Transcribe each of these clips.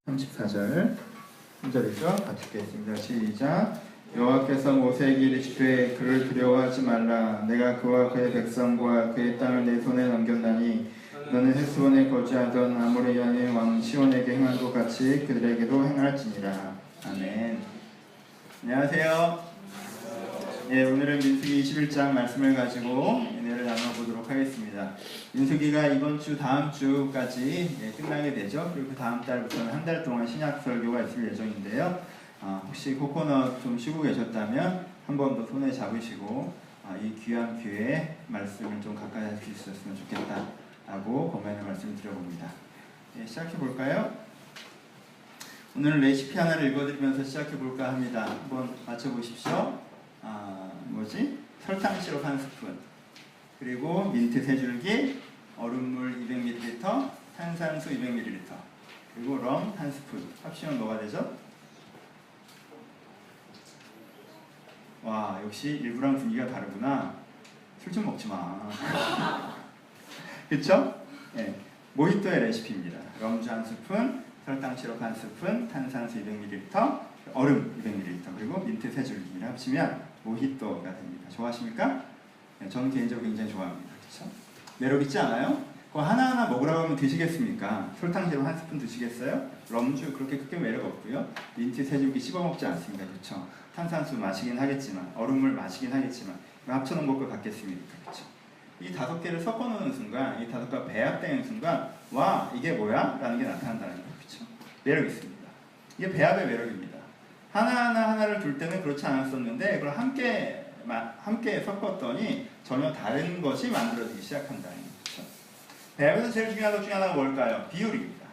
34절 3절에서 같이 읽겠습니다. 시작. 여호와께서 모세에게 이르시되 그를 두려워하지 말라. 내가 그와 그의 백성과 그의 땅을 내 손에 넘겼나니 너는 헤스본에 거주하던 아모리아의 왕 시온에게 행한 것 같이 그들에게도 행할지니라. 아멘. 안녕하세요. 예, 오늘은 민수기 21장 말씀을 가지고 은혜를 나눠보도록 하겠습니다. 민수기가 이번 주 다음 주까지 끝나게 되죠. 그리고 그 다음 달부터는 한 달 동안 신약 설교가 있을 예정인데요. 혹시 코코넛 좀 쉬고 계셨다면 한 번 더 손에 잡으시고 이 귀한 기회에 말씀을 좀 가까이 할 수 있었으면 좋겠다라고 권면의 말씀을 드려봅니다. 예, 시작해 볼까요? 오늘 레시피 하나를 읽어드리면서 시작해 볼까 합니다. 한번 맞춰보십시오. 설탕 시럽 1스푼, 그리고 민트 3줄기, 얼음물 200ml, 탄산수 200ml, 그리고 럼 1스푼. 합치면 뭐가 되죠? 와, 역시 일부랑 분위기가 다르구나. 술 좀 먹지 마. 그쵸? 네, 모히또의 레시피입니다. 럼주 1스푼, 설탕 시럽 1스푼, 탄산수 200ml, 얼음 200ml, 그리고 민트 3줄기를 합치면 모히또가 됩니다. 좋아하십니까? 네, 저는 개인적으로 굉장히 좋아합니다. 그렇죠? 매력 있지 않아요? 그거 하나하나 먹으라고 하면 드시겠습니까? 설탕 시럽 1스푼 드시겠어요? 럼주 그렇게 크게 매력 없고요. 민트 3줄기 씹어 먹지 않습니다. 그렇죠? 탄산수 마시긴 하겠지만, 얼음물 마시긴 하겠지만, 합쳐놓은 것과 같겠습니까? 그렇죠? 이 5개를 섞어 놓는 순간, 이 5개가 배합되는 순간, 와, 이게 뭐야? 라는 게 나타난다는 거예요. 그렇죠? 매력 있습니다. 이게 배합의 매력입니다. 하나를 둘 때는 그렇지 않았었는데 그걸 함께 섞었더니 전혀 다른 것이 만들어지기 시작한다는 거죠. 배합에서 제일 중요한 것 중에 하나가 뭘까요? 비율입니다.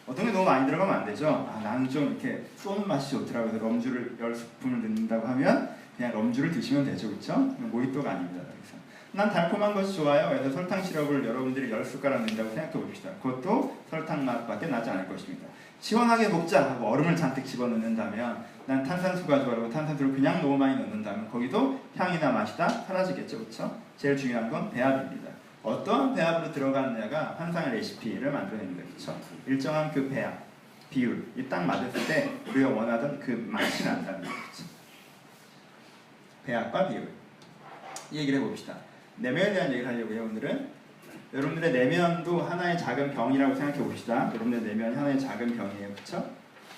어떤 게 너무 많이 들어가면 안 되죠. 나는 좀 이렇게 쏘는 맛이 좋더라고요. 그래서 럼주를 10스푼을 넣는다고 하면 그냥 럼주를 드시면 되죠. 그렇죠? 모히또가 아닙니다. 그래서 난 달콤한 것이 좋아요. 그래서 설탕 시럽을 여러분들이 10숟가락 넣는다고 생각해 봅시다. 그것도 설탕 맛밖에 나지 않을 것입니다. 시원하게 먹자 하고 얼음을 잔뜩 집어넣는다면, 난 탄산수가 좋아하고 탄산수를 그냥 너무 많이 넣는다면 거기도 향이나 맛이 다 사라지겠죠. 그렇죠? 제일 중요한 건 배합입니다. 어떠한 배합으로 들어가느냐가 환상의 레시피를 만들어냅니다. 그렇죠? 일정한 그 배합, 비율이 딱 맞았을 때 우리가 원하던 그 맛이 난다는 거죠. 배합과 비율. 이 얘기를 해봅시다. 내면에 대한 얘기를 하려고요. 오늘은 여러분들의 내면도 하나의 작은 병이라고 생각해 봅시다. 여러분들의 내면이 하나의 작은 병이에요. 그렇죠?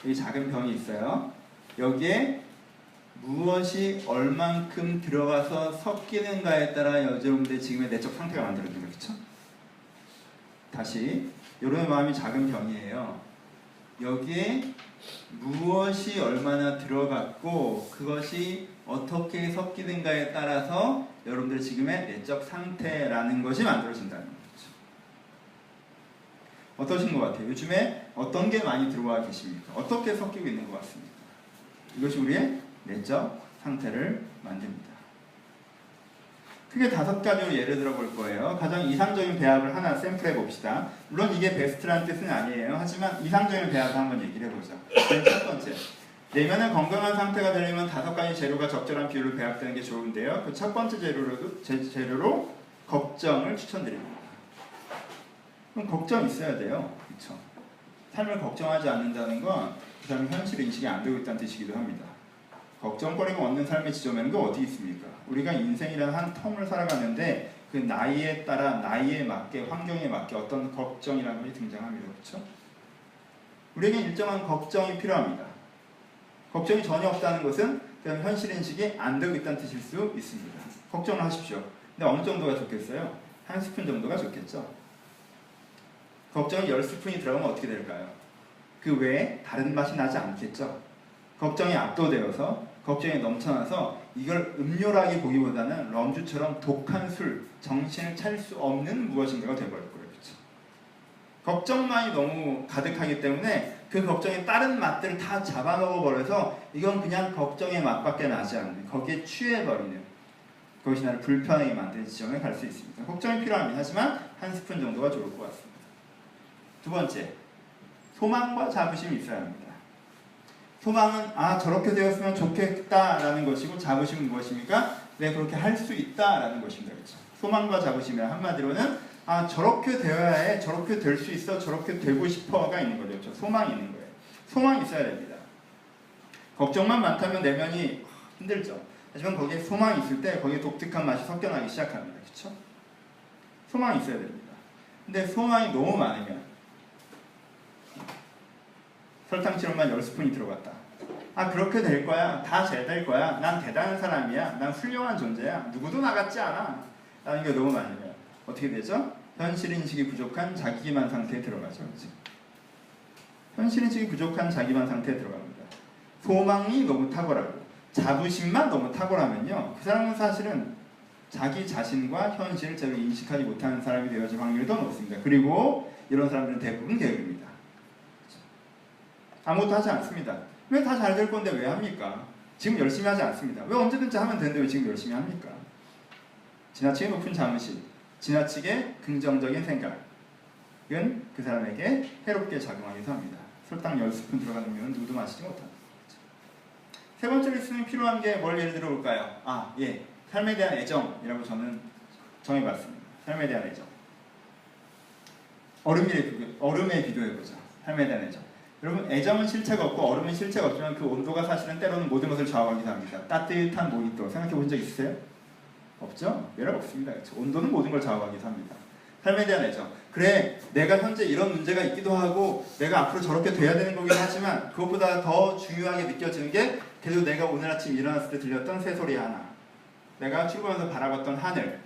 여기 작은 병이 있어요. 여기에 무엇이 얼만큼 들어가서 섞이는가에 따라 여러분들의 지금의 내적 상태가 만들어집니다. 그렇죠? 다시, 여러분의 마음이 작은 병이에요. 여기에 무엇이 얼마나 들어갔고 그것이 어떻게 섞이는가에 따라서 여러분들 지금의 내적 상태라는 것이 만들어진다는 거죠. 어떠신 것 같아요? 요즘에 어떤 게 많이 들어와 계십니까? 어떻게 섞이고 있는 것 같습니까? 이것이 우리의 내적 상태를 만듭니다. 크게 5가지로 예를 들어 볼 거예요. 가장 이상적인 배합을 하나 샘플해 봅시다. 물론 이게 베스트라는 뜻은 아니에요. 하지만 이상적인 배합을 한번 얘기를 해보자. 첫 번째, 내면의 건강한 상태가 되려면 5가지 재료가 적절한 비율로 배합되는 게 좋은데요. 그 첫 번째 재료로 걱정을 추천드립니다. 그럼 걱정 있어야 돼요. 그렇죠? 삶을 걱정하지 않는다는 건 그 사람이 현실 인식이 안 되고 있다는 뜻이기도 합니다. 걱정거리가 없는 삶의 지점에는 게 어디 있습니까? 우리가 인생이라는 한 텀을 살아가는데 그 나이에 따라 나이에 맞게 환경에 맞게 어떤 걱정이라는 것이 등장합니다. 그렇죠? 우리에게 일정한 걱정이 필요합니다. 걱정이 전혀 없다는 것은 그냥 현실 인식이 안 되고 있다는 뜻일 수 있습니다. 걱정을 하십시오. 근데 어느 정도가 좋겠어요? 1스푼 정도가 좋겠죠? 걱정이 10스푼이 들어가면 어떻게 될까요? 그 외에 다른 맛이 나지 않겠죠? 걱정이 압도되어서 걱정이 넘쳐나서 이걸 음료라기 보기보다는 럼주처럼 독한 술, 정신을 차릴 수 없는 무엇인가가 되어버릴 거예요. 그렇죠? 걱정만이 너무 가득하기 때문에 그 걱정의 다른 맛들을 다 잡아먹어버려서 이건 그냥 걱정의 맛밖에 나지 않는, 거기에 취해버리는, 그것이 나를 불편하게 만드는 지점에 갈 수 있습니다. 걱정이 필요합니다. 하지만 1스푼 정도가 좋을 것 같습니다. 두 번째, 소망과 자부심이 있어야 합니다. 소망은 저렇게 되었으면 좋겠다라는 것이고, 자부심은 무엇입니까? 네, 그렇게 할 수 있다라는 것입니다. 그렇죠? 소망과 자부심이란 한마디로는 저렇게 되어야 해, 저렇게 될 수 있어, 저렇게 되고 싶어가 있는 거죠. 그렇죠? 소망이 있는 거예요. 소망이 있어야 됩니다. 걱정만 많다면 내면이 힘들죠. 하지만 거기에 소망이 있을 때 거기에 독특한 맛이 섞여나기 시작합니다. 그렇죠? 소망이 있어야 됩니다. 근데 소망이 너무 많으면 설탕치료만 10스푼이 들어갔다. 그렇게 될 거야. 다 잘 될 거야. 난 대단한 사람이야. 난 훌륭한 존재야. 누구도 나 같지 않아. 라는 게 너무 많으면 어떻게 되죠? 현실인식이 부족한 자기기만 상태에 들어가죠. 그렇죠? 현실인식이 부족한 자기만 상태에 들어갑니다. 소망이 너무 탁월하고 자부심만 너무 탁월하면요. 그 사람은 사실은 자기 자신과 현실을 제대로 인식하지 못하는 사람이 되어질 확률이 더 높습니다. 그리고 이런 사람들은 대부분 게으릅니다. 아무것도 하지 않습니다. 왜 다 잘 될 건데 왜 합니까? 지금 열심히 하지 않습니다. 왜 언제든지 하면 되는데 왜 지금 열심히 합니까? 지나치게 높은 자부심, 지나치게 긍정적인 생각은 그 사람에게 해롭게 작용하기도 합니다. 설탕 10스푼 들어가는 물은 누구도 마시지 못합니다. 세 번째 리스닝이 필요한 게 뭘 예를 들어 볼까요? 삶에 대한 애정이라고 저는 정해봤습니다. 삶에 대한 애정. 얼음에 비교해보자. 삶에 대한 애정. 여러분, 애정은 실체가 없고 얼음은 실체가 없지만 그 온도가 사실은 때로는 모든 것을 좌우하기도 합니다. 따뜻한 모히또 생각해 본 적 있으세요? 없죠? 매력 없습니다. 그렇죠? 온도는 모든 걸 좌우하기도 합니다. 삶에 대한 애정. 그래, 내가 현재 이런 문제가 있기도 하고 내가 앞으로 저렇게 돼야 되는 거긴 하지만 그것보다 더 중요하게 느껴지는 게 그래도 내가 오늘 아침 일어났을 때 들렸던 새소리 하나, 내가 출근해서 바라봤던 하늘,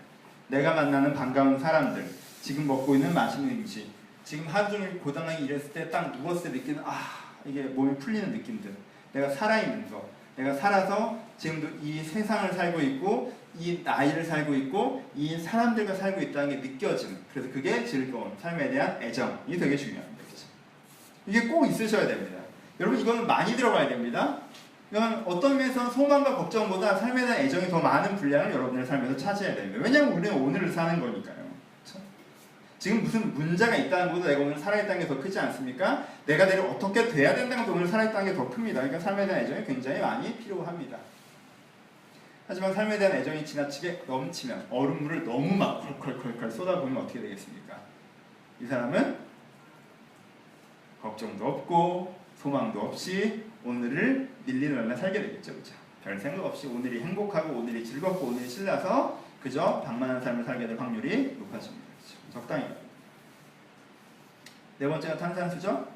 내가 만나는 반가운 사람들, 지금 먹고 있는 맛있는 음식, 지금 하루 종일 고단하게 일했을 때 딱 누웠을 때 느끼는 이게 몸이 풀리는 느낌들, 내가 살아있는 거, 내가 살아서 지금도 이 세상을 살고 있고 이 나이를 살고 있고 이 사람들과 살고 있다는 게 느껴지는, 그래서 그게 즐거운 삶에 대한 애정이 되게 중요합니다. 그렇죠? 이게 꼭 있으셔야 됩니다. 여러분, 이거는 많이 들어가야 됩니다. 이건 어떤 면에서는 소망과 걱정보다 삶에 대한 애정이 더 많은 분량을 여러분의 삶에서 차지해야 됩니다. 왜냐하면 우리는 오늘을 사는 거니까요. 그렇죠? 지금 무슨 문제가 있다는 것보다 내가 오늘 살아있다는 게 더 크지 않습니까? 내가 내일 어떻게 돼야 된다는 것도 오늘 살아있다는 게 더 큽니다. 그러니까 삶에 대한 애정이 굉장히 많이 필요합니다. 하지만 삶에 대한 애정이 지나치게 넘치면, 얼음물을 너무 막 컬컬컬컬 쏟아부으면 어떻게 되겠습니까? 이 사람은 걱정도 없고 소망도 없이 오늘을 밀리nor만 살게 되겠죠. 그렇죠? 별 생각 없이 오늘이 행복하고 오늘이 즐겁고 오늘이 신나서 그저 방만한 삶을 살게 될 확률이 높아집니다. 그렇죠? 적당히. 네 번째가 탄산수죠.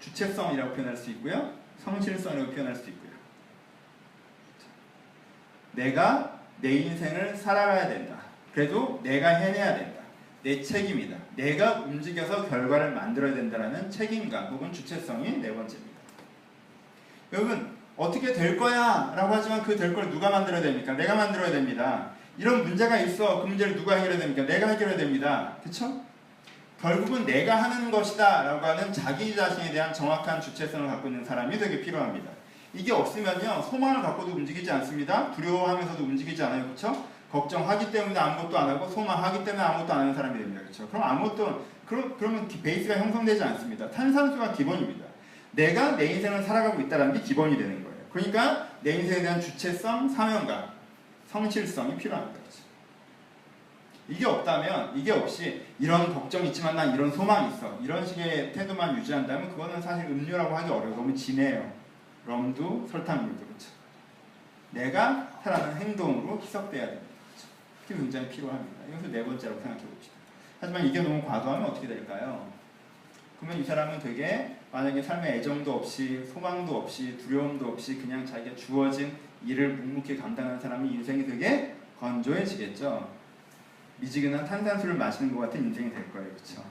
주체성이라고 표현할 수 있고요. 성실성이라고 표현할 수 있고요. 내가 내 인생을 살아가야 된다. 그래도 내가 해내야 된다. 내 책임이다. 내가 움직여서 결과를 만들어야 된다는 책임감 혹은 주체성이 네 번째입니다. 여러분, 어떻게 될 거야 라고 하지만 그 될 걸 누가 만들어야 됩니까? 내가 만들어야 됩니다. 이런 문제가 있어. 그 문제를 누가 해결해야 됩니까? 내가 해결해야 됩니다. 그렇죠? 결국은 내가 하는 것이다 라고 하는 자기 자신에 대한 정확한 주체성을 갖고 있는 사람이 되게 필요합니다. 이게 없으면요, 소망을 갖고도 움직이지 않습니다. 두려워하면서도 움직이지 않아요. 그렇죠? 걱정하기 때문에 아무것도 안 하고 소망하기 때문에 아무것도 안 하는 사람이 됩니다. 그렇죠? 그러면 베이스가 형성되지 않습니다. 탄산수가 기본입니다. 내가 내 인생을 살아가고 있다는 게 기본이 되는 거예요. 그러니까 내 인생에 대한 주체성, 사명감, 성실성이 필요합니다. 그렇죠? 이게 없다면, 이게 없이 이런 걱정이 있지만 난 이런 소망이 있어, 이런 식의 태도만 유지한다면 그거는 사실 음료라고 하기 어려워요. 너무 진해요. 럼도 설탕물도. 그렇죠? 내가 하라는 행동으로 희석돼야 됩니다. 그렇죠? 그게 굉장히 필요합니다. 이것을 네 번째라고 생각해 봅시다. 하지만 이게 너무 과도하면 어떻게 될까요? 그러면 이 사람은 되게 만약에 삶에 애정도 없이 소망도 없이 두려움도 없이 그냥 자기가 주어진 일을 묵묵히 감당하는 사람이 인생이 되게 건조해지겠죠. 미지근한 탄산수를 마시는 것 같은 인생이 될 거예요. 그렇죠?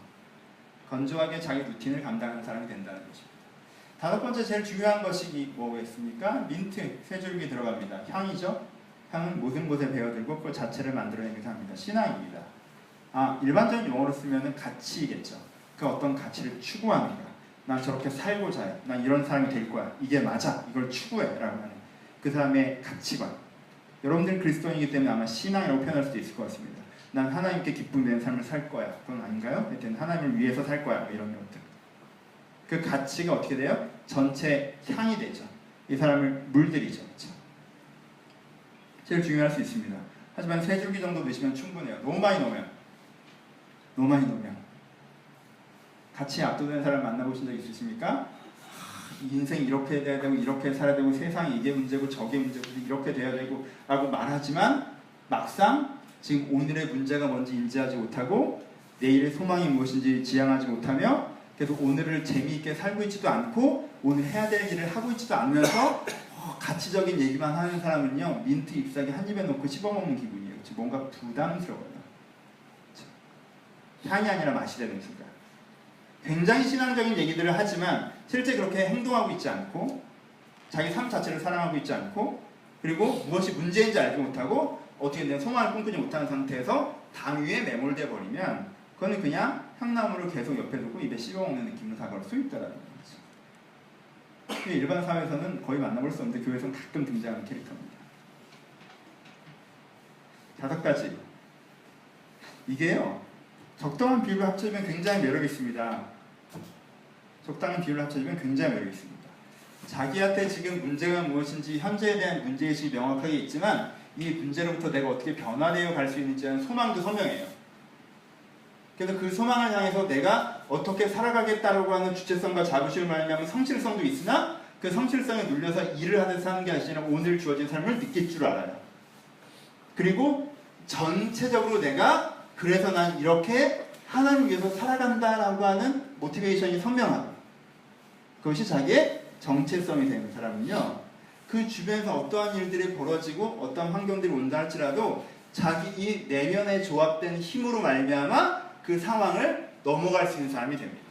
건조하게 자기 루틴을 감당하는 사람이 된다는 것입니다. 다섯 번째 제일 중요한 것이 뭐겠습니까? 민트, 세 줄기 들어갑니다. 향이죠? 향은 모든 곳에 배어들고 그 자체를 만들어내기도 합니다. 신앙입니다. 일반적인 용어로 쓰면 가치겠죠. 그 어떤 가치를 추구하는 거야. 난 저렇게 살고자 해. 난 이런 사람이 될 거야. 이게 맞아. 이걸 추구해. 라고 하는 그 사람의 가치관. 여러분들은 그리스도인이기 때문에 아마 신앙이라고 표현할 수도 있을 것 같습니다. 난 하나님께 기쁨 되는 삶을 살 거야. 그건 아닌가요? 하여튼 하나님을 위해서 살 거야. 이런 것들. 그 가치가 어떻게 돼요? 전체 향이 되죠. 이 사람을 물들이죠. 그렇죠? 제일 중요할 수 있습니다. 하지만 세 줄기 정도 넣으시면 충분해요. 너무 많이 넣으면 노면 같이 압도된 사람 만나보신 적 있으십니까? 인생 이렇게 돼야 되고 이렇게 살아야 되고 세상이 이게 문제고 저게 문제고 이렇게 돼야 되고 라고 말하지만 막상 지금 오늘의 문제가 뭔지 인지하지 못하고 내일의 소망이 무엇인지 지향하지 못하며 계속 오늘을 재미있게 살고 있지도 않고 오늘 해야 될 일을 하고 있지도 않으면서 가치적인 얘기만 하는 사람은요, 민트 잎사귀 한 입에 넣고 씹어먹는 기분이에요. 뭔가 부담스러워요. 향이 아니라 맛이 되는 순간. 굉장히 신앙적인 얘기들을 하지만 실제 그렇게 행동하고 있지 않고 자기 삶 자체를 사랑하고 있지 않고 그리고 무엇이 문제인지 알지 못하고 어떻게 내 소망을 꿈꾸지 못하는 상태에서 당위에 매몰돼 버리면 그거는 그냥 향나무를 계속 옆에 두고 입에 씹어먹는 느낌으로 다가올 수 있다는 거죠. 일반 사회에서는 거의 만나볼 수 없는데 교회에서는 가끔 등장하는 캐릭터입니다. 5가지. 이게요, 적당한 비율을 합쳐주면 굉장히 매력이 있습니다. 적당한 비율을 합쳐주면 굉장히 매력이 있습니다. 자기한테 지금 문제가 무엇인지 현재에 대한 문제의식이 명확하게 있지만 이 문제로부터 내가 어떻게 변화되어 갈 수 있는지는 소망도 선명해요. 그래서 그 소망을 향해서 내가 어떻게 살아가겠다라고 하는 주체성과 자부심을 말하면 성실성도 있으나 그 성실성에 눌려서 일을 하듯 사는 게 아니라 오늘 주어진 삶을 느낄 줄 알아요. 그리고 전체적으로 내가 그래서 난 이렇게 하나님을 위해서 살아간다라고 하는 모티베이션이 선명하다. 그것이 자기의 정체성이 되는 사람은요, 그 주변에서 어떠한 일들이 벌어지고 어떠한 환경들이 온다 할지라도 자기 이 내면에 조합된 힘으로 말미암아 그 상황을 넘어갈 수 있는 사람이 됩니다.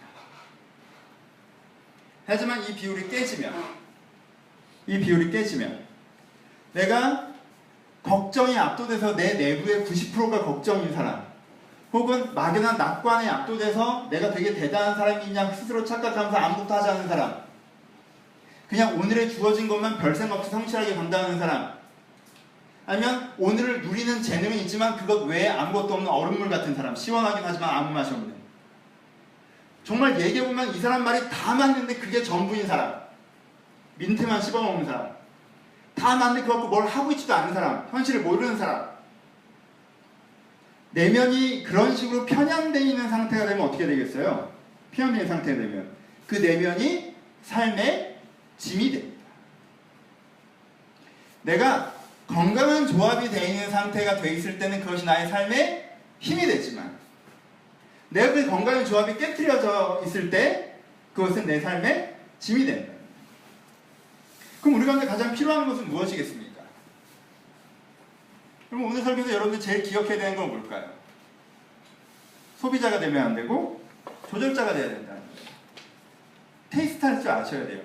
하지만 이 비율이 깨지면 내가 걱정이 압도돼서 내 내부의 90%가 걱정인 사람 혹은 막연한 낙관에 압도돼서 내가 되게 대단한 사람이냐 스스로 착각하면서 아무것도 하지 않는 사람, 그냥 오늘에 주어진 것만 별생 없이 성실하게 감당하는 사람, 아니면 오늘을 누리는 재능은 있지만 그것 외에 아무것도 없는 얼음물 같은 사람, 시원하긴 하지만 아무 맛이 없는, 정말 얘기해보면 이 사람 말이 다 맞는데 그게 전부인 사람, 민트만 씹어먹는 사람, 다 맞는데 그거 뭘 하고 있지도 않은 사람, 현실을 모르는 사람, 내면이 그런 식으로 편향되어 있는 상태가 되면 어떻게 되겠어요? 편향된 상태가 되면 그 내면이 삶의 짐이 됩니다. 내가 건강한 조합이 되어 있는 상태가 되어 있을 때는 그것이 나의 삶의 힘이 되지만 내가 그 건강한 조합이 깨트려져 있을 때 그것은 내 삶의 짐이 된다. 그럼 우리 가운데 가장 필요한 것은 무엇이겠습니까? 그럼 오늘 설교에서 여러분들 제일 기억해야 되는 건 뭘까요? 소비자가 되면 안 되고 조절자가 돼야 된다는 거예요. 테이스트 할 줄 아셔야 돼요.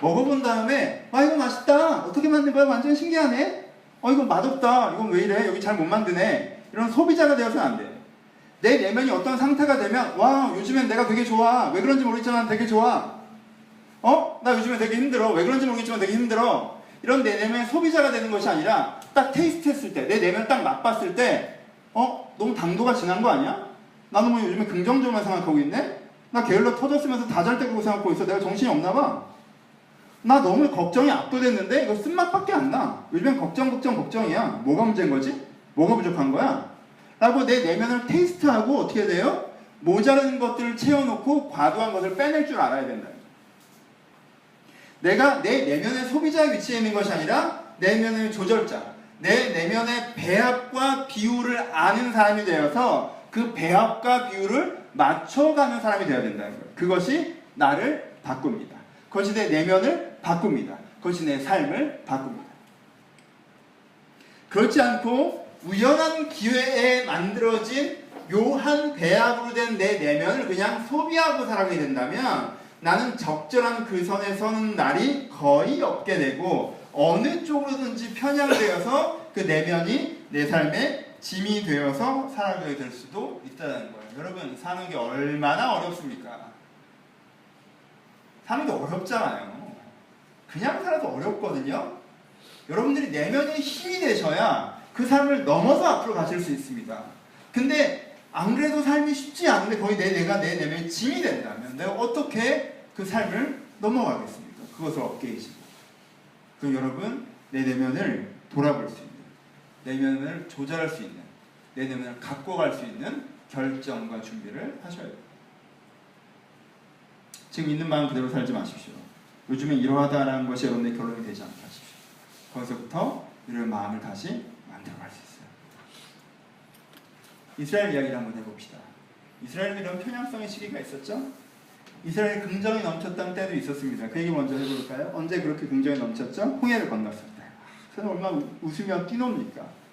먹어본 다음에 이거 맛있다, 어떻게 만든 거야, 완전 신기하네, 이거 맛없다, 이건 왜 이래, 여기 잘 못 만드네, 이런 소비자가 되어서는 안 돼. 내 내면이 어떤 상태가 되면 요즘엔 내가 되게 좋아, 왜 그런지 모르겠지만 되게 좋아, 나 요즘에 되게 힘들어, 왜 그런지 모르겠지만 되게 힘들어, 이런 내 내면의 소비자가 되는 것이 아니라 딱 테이스트 했을 때, 내 내면을 딱 맛봤을 때 너무 당도가 진한 거 아니야? 나는 뭐 요즘에 긍정적으로만 생각하고 있네? 나 게을러 터졌으면서 다 잘 되고 생각하고 있어. 내가 정신이 없나 봐. 나 너무 걱정이 압도됐는데 이거 쓴맛밖에 안 나. 요즘엔 걱정이야. 뭐가 문제인 거지? 뭐가 부족한 거야? 라고 내 내면을 테이스트하고 어떻게 돼요? 모자른 것들을 채워놓고 과도한 것을 빼낼 줄 알아야 된다. 내가 내 내면의 소비자의 위치에 있는 것이 아니라 내 내면의 조절자, 내 내면의 배합과 비율을 아는 사람이 되어서 그 배합과 비율을 맞춰가는 사람이 되어야 된다는 거예요. 그것이 나를 바꿉니다. 그것이 내 내면을 바꿉니다. 그것이 내 삶을 바꿉니다. 그렇지 않고 우연한 기회에 만들어진 묘한 배합으로 된 내 내면을 그냥 소비하고 살아가게 된다면 나는 적절한 그 선에 서는 날이 거의 없게 되고 어느 쪽으로든지 편향되어서 그 내면이 내 삶의 짐이 되어서 살아가게 될 수도 있다는 거예요. 여러분, 사는 게 얼마나 어렵습니까? 사는 게 어렵잖아요. 그냥 살아도 어렵거든요. 여러분들이 내면에 힘이 되셔야 그 삶을 넘어서 앞으로 가실 수 있습니다. 근데 안 그래도 삶이 쉽지 않은데 거의 내가 내 내면의 짐이 된다면 내가 어떻게 그 삶을 넘어가겠습니까? 그것을 업계이시고. 그럼 여러분, 내 내면을 돌아볼 수 있는, 내면을 조절할 수 있는, 내 내면을 갖고 갈 수 있는 결정과 준비를 하셔야 돼요. 지금 있는 마음 그대로 살지 마십시오. 요즘에 이러하다라는 것이 여러분의 결론이 되지 않게 하십시오. 거기서부터 이런 마음을 다시 만들어갈 수 있어요. 이스라엘 이야기를 한번 해봅시다. 이스라엘은 이런 편향성의 시기가 있었죠. 이스라엘 긍정이 넘쳤던 때도 있었습니다. 그 얘기 먼저 해볼까요? 언제 그렇게 긍정이 넘쳤죠? 홍해를 건넜을 때. 저는 얼마나 웃으며 뛰놉니까?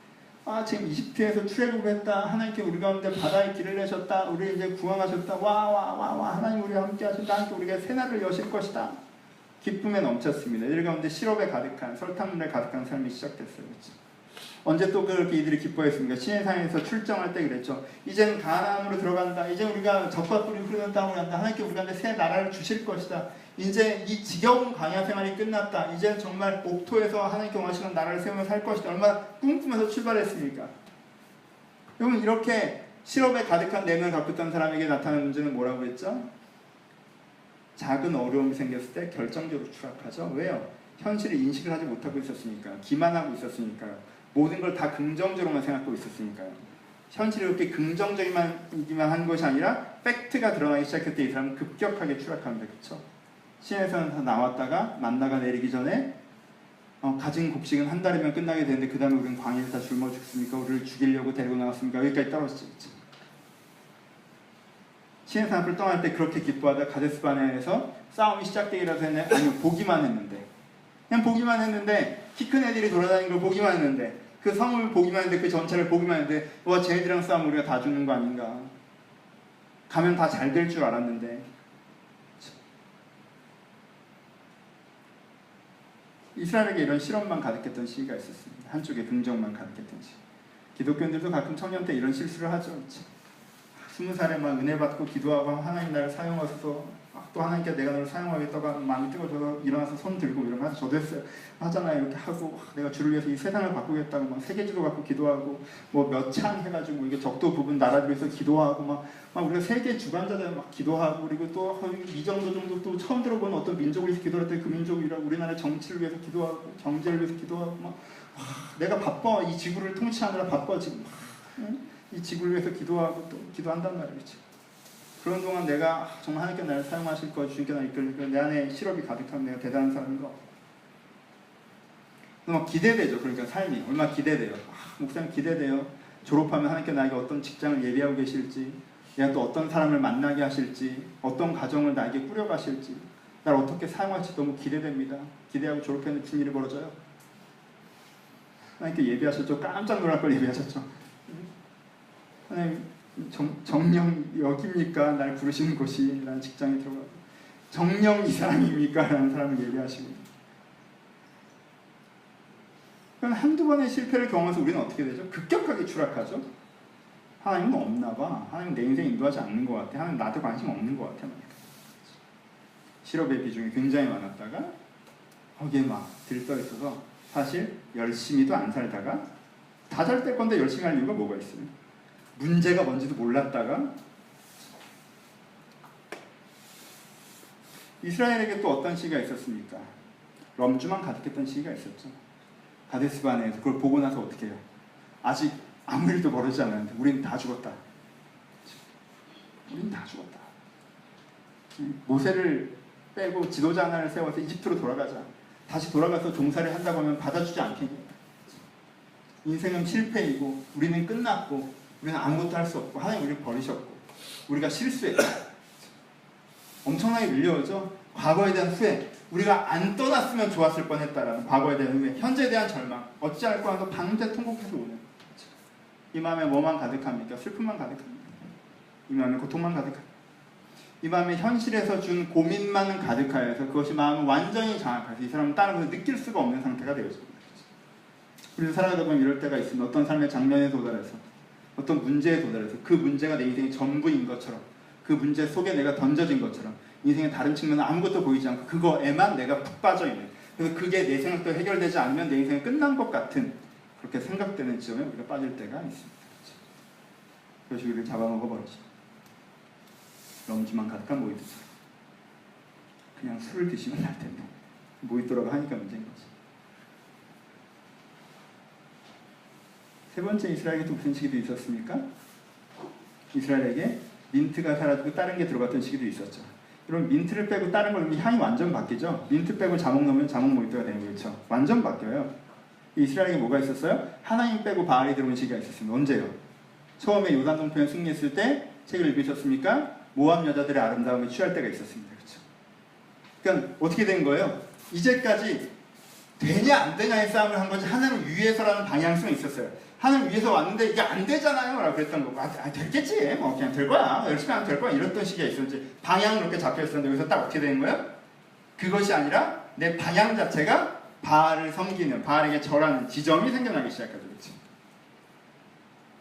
지금 이집트에서 출애굽을 했다. 하나님께 우리 가운데 바다의 길을 내셨다. 우리 이제 구원하셨다. 와 하나님 우리와 함께 하신다. 하나님께 우리가 새날을 여실 것이다. 기쁨에 넘쳤습니다. 이들 가운데 시럽에 가득한 설탕물에 가득한 삶이 시작됐어요. 그렇죠? 언제 또 그렇게 이들이 기뻐했습니까? 시내산에서 출정할 때 그랬죠. 이제는 가나안으로 들어간다. 이제 우리가 젖과 꿀이 흐르는 땅으로 간다. 하나님께 우리 가운데 새 나라를 주실 것이다. 이제 이 지겨운 광야 생활이 끝났다. 이제 정말 옥토에서 하나님께 원하시는 나라를 세우며 살 것이다. 얼마나 꿈꾸면서 출발했습니까? 여러분 이렇게 시럽에 가득한 내면을 갖고 있던 사람에게 나타나는 문제는 뭐라고 했죠? 작은 어려움이 생겼을 때 결정적으로 추락하죠. 왜요? 현실을 인식을 하지 못하고 있었으니까. 기만하고 있었으니까요. 모든 걸 다 긍정적으로만 생각하고 있었으니까요. 현실이 그렇게 긍정적이기만 한 것이 아니라 팩트가 드러나기 시작할 때 이 사람은 급격하게 추락합니다. 그렇죠? 시내에서 나왔다가 만나가 내리기 전에 가진 곡식은 한 달이면 끝나게 되는데 그 다음에 우리는 광야에 다 굶어 죽습니까? 우리를 죽이려고 데리고 나왔습니까? 여기까지 떨어지죠. 그렇죠? 시내산 앞을 떠날 때 그렇게 기뻐하다 가데스바네에서 싸움이 시작되기라도 했네. 아니요, 보기만 했는데. 그냥 보기만 했는데 키 큰 애들이 돌아다니는 걸 보기만 했는데 그 성을 보기만 했는데 그 전체를 보기만 했는데 와 쟤네들이랑 싸우면 우리가 다 죽는 거 아닌가. 가면 다 잘 될 줄 알았는데. 이스라엘에게 이런 실험만 가득했던 시기가 있었습니다. 한쪽에 긍정만 가득했던 시기. 기독교인들도 가끔 청년 때 이런 실수를 하죠. 20살에 막 은혜 받고 기도하고 하나님 나를 사용하셔서 또 하나님께 내가 너를 사용하겠다고 마음이 뜨거워져서 일어나서 손 들고 이런 거 하죠. 저도 했어요. 하잖아요. 이렇게 하고 내가 주를 위해서 이 세상을 바꾸겠다고 막 세계지도 갖고 기도하고 뭐 몇 창 해가지고 이게 적도 부분 나라를 위해서 기도하고 막 우리가 세계 주관자들 막 기도하고 그리고 또 이 정도 또 처음 들어보는 어떤 민족을 위해서 기도할 때 그 민족이라고 우리나라 정치를 위해서 기도하고 경제를 위해서 기도하고 막 내가 바빠 이 지구를 통치하느라 바빠 지금 이 지구를 위해서 기도하고 또 기도한단 말이죠. 그런 동안 내가 정말 하나님께 나를 사용하실 거 주님께 나를 이끌고 내 안에 시럽이 가득한 내가 대단한 사람인 거. 막 기대되죠. 그러니까 삶이 얼마나 기대돼요. 목사님 기대돼요. 졸업하면 하나님께 나에게 어떤 직장을 예비하고 계실지, 내가 또 어떤 사람을 만나게 하실지, 어떤 가정을 나에게 꾸려가실지, 나를 어떻게 사용할지 너무 기대됩니다. 기대하고 졸업했는데 무슨 일이 벌어져요? 하나님께 예비하셨죠. 깜짝 놀랄 걸 예비하셨죠. 하나님 정령 여기입니까? 날 부르시는 곳이 라는 직장에 들어가고 정령 이 사람입니까? 라는 사람을 예비하시고 그럼 한두 번의 실패를 경험해서 우리는 어떻게 되죠? 급격하게 추락하죠. 하나님은 없나 봐. 하나님은 내 인생 인도하지 않는 것 같아. 하나님 나한테 관심 없는 것 같아. 실업의 비중이 굉장히 많았다가 거기에 막 들떠 있어서 사실 열심히도 안 살다가 다 잘 될 건데 열심히 할 이유가 뭐가 있어요? 문제가 뭔지도 몰랐다가 이스라엘에게 또 어떤 시기가 있었습니까? 럼주만 가득했던 시기가 있었죠. 가데스바네에서 그걸 보고 나서 어떻게 해요? 아직 아무 일도 벌어지지 않았는데 우린 다 죽었다. 우린 다 죽었다. 모세를 빼고 지도자 하나를 세워서 이집트로 돌아가자. 다시 돌아가서 종살이 한다고 하면 받아주지 않겠냐. 인생은 실패이고 우리는 끝났고 우리는 아무것도 할 수 없고 하나님 우리를 버리셨고 우리가 실수했고 엄청나게 밀려오죠. 과거에 대한 후회, 우리가 안 떠났으면 좋았을 뻔했다라는 과거에 대한 후회, 현재에 대한 절망, 어찌할 거라도 방대 통곡해서 오는 이 마음에 뭐만 가득합니까? 슬픔만 가득합니다. 이 마음에 고통만 가득합니다. 이 마음에 현실에서 준 고민만 가득하여서 그것이 마음을 완전히 장악해서 이 사람은 다른 것을 느낄 수가 없는 상태가 되어집니다. 우리는 살아가다 보면 이럴 때가 있습니다. 어떤 삶의 장면에 도달해서 어떤 문제에 도달해서 그 문제가 내 인생의 전부인 것처럼 그 문제 속에 내가 던져진 것처럼 인생의 다른 측면은 아무것도 보이지 않고 그거에만 내가 푹 빠져있는, 그래서 그게 내 생각도 해결되지 않으면 내 인생이 끝난 것 같은 그렇게 생각되는 지점에 우리가 빠질 때가 있습니다. 그것이 우리를 잡아먹어버리죠. 럼주만 가득한 모히또처럼 그냥 술을 드시면 날 텐데 모히또라고 하니까 문제인 거지. 세 번째 이스라엘에게 또 무슨 시기도 있었습니까? 이스라엘에게 민트가 사라지고 다른 게 들어갔던 시기도 있었죠. 그럼 민트를 빼고 다른 걸 넣으면 향이 완전 바뀌죠. 민트 빼고 자몽 넣으면 자몽 모히또가 되는 거죠. 완전 바뀌어요. 이스라엘에게 뭐가 있었어요? 하나님 빼고 바알이 들어온 시기가 있었습니다. 언제요? 처음에 요단 동편에 승리했을 때 책을 읽으셨습니까? 모압 여자들의 아름다움에 취할 때가 있었습니다. 그렇죠? 그러니까 어떻게 된 거예요? 이제까지 되냐 안 되냐의 싸움을 한 거지 하나님 위에서라는 방향성이 있었어요. 하나님 위에서 왔는데 이게 안 되잖아요 라고 그랬던 거고 되겠지 뭐 그냥 될 거야 열심히 하면 될 거야 이랬던 시기가 있었는지 방향을 이렇게 잡혀 있었는데 여기서 딱 어떻게 된 거예요? 그것이 아니라 내 방향 자체가 바알을 섬기는 바알에게 절하는 지점이 생겨나기 시작하죠. 그렇죠?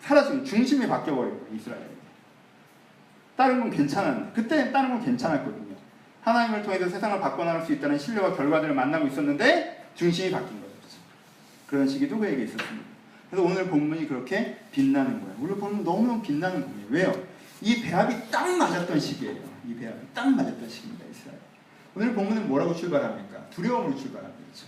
사라지고 중심이 바뀌어버린 거예요. 이스라엘에게. 다른 건 괜찮았는데 그때는 다른 건 괜찮았거든요. 하나님을 통해서 세상을 바꿔나갈 수 있다는 신뢰와 결과들을 만나고 있었는데 중심이 바뀐 거죠. 그렇죠? 그런 시기도 그에게 있었습니다. 그래서 오늘 본문이 그렇게 빛나는 거예요. 오늘 본문 너무너무 빛나는 본문이에요. 왜요? 이 배합이 딱 맞았던 시기예요. 이 배합이 딱 맞았던 시기입니다. 이스라엘. 오늘 본문은 뭐라고 출발합니까? 두려움으로 출발합니다. 그렇죠?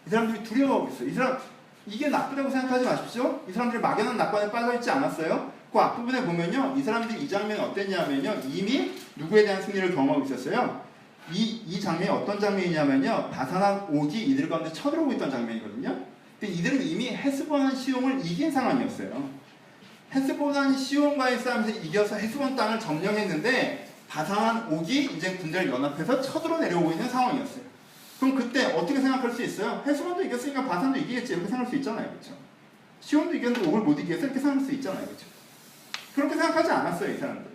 이 사람들이 두려워하고 있어요. 이 사람 이게 나쁘다고 생각하지 마십시오. 이 사람들이 막연한 낙관에 빠져있지 않았어요. 그 앞부분에 보면요. 이 사람들이 이 장면이 어땠냐면요. 이미 누구에 대한 승리를 경험하고 있었어요. 이 장면이 어떤 장면이냐면요. 바산한 옥이 이들 가운데 쳐들어오고 있던 장면이거든요. 근데 이들은 이미 헤스본 시온을 이긴 상황이었어요. 헤스본 시온과의 싸움에서 이겨서 헤스본 땅을 점령했는데 바산한 옥이 이제 군대를 연합해서 쳐들어 내려오고 있는 상황이었어요. 그럼 그때 어떻게 생각할 수 있어요? 헤스본도 이겼으니까 바산도 이기겠지 이렇게 생각할 수 있잖아요. 그렇죠? 시온도 이겼는데 옥을 못 이기겠어 이렇게 생각할 수 있잖아요. 그렇죠? 그렇게 생각하지 않았어요. 이 사람들.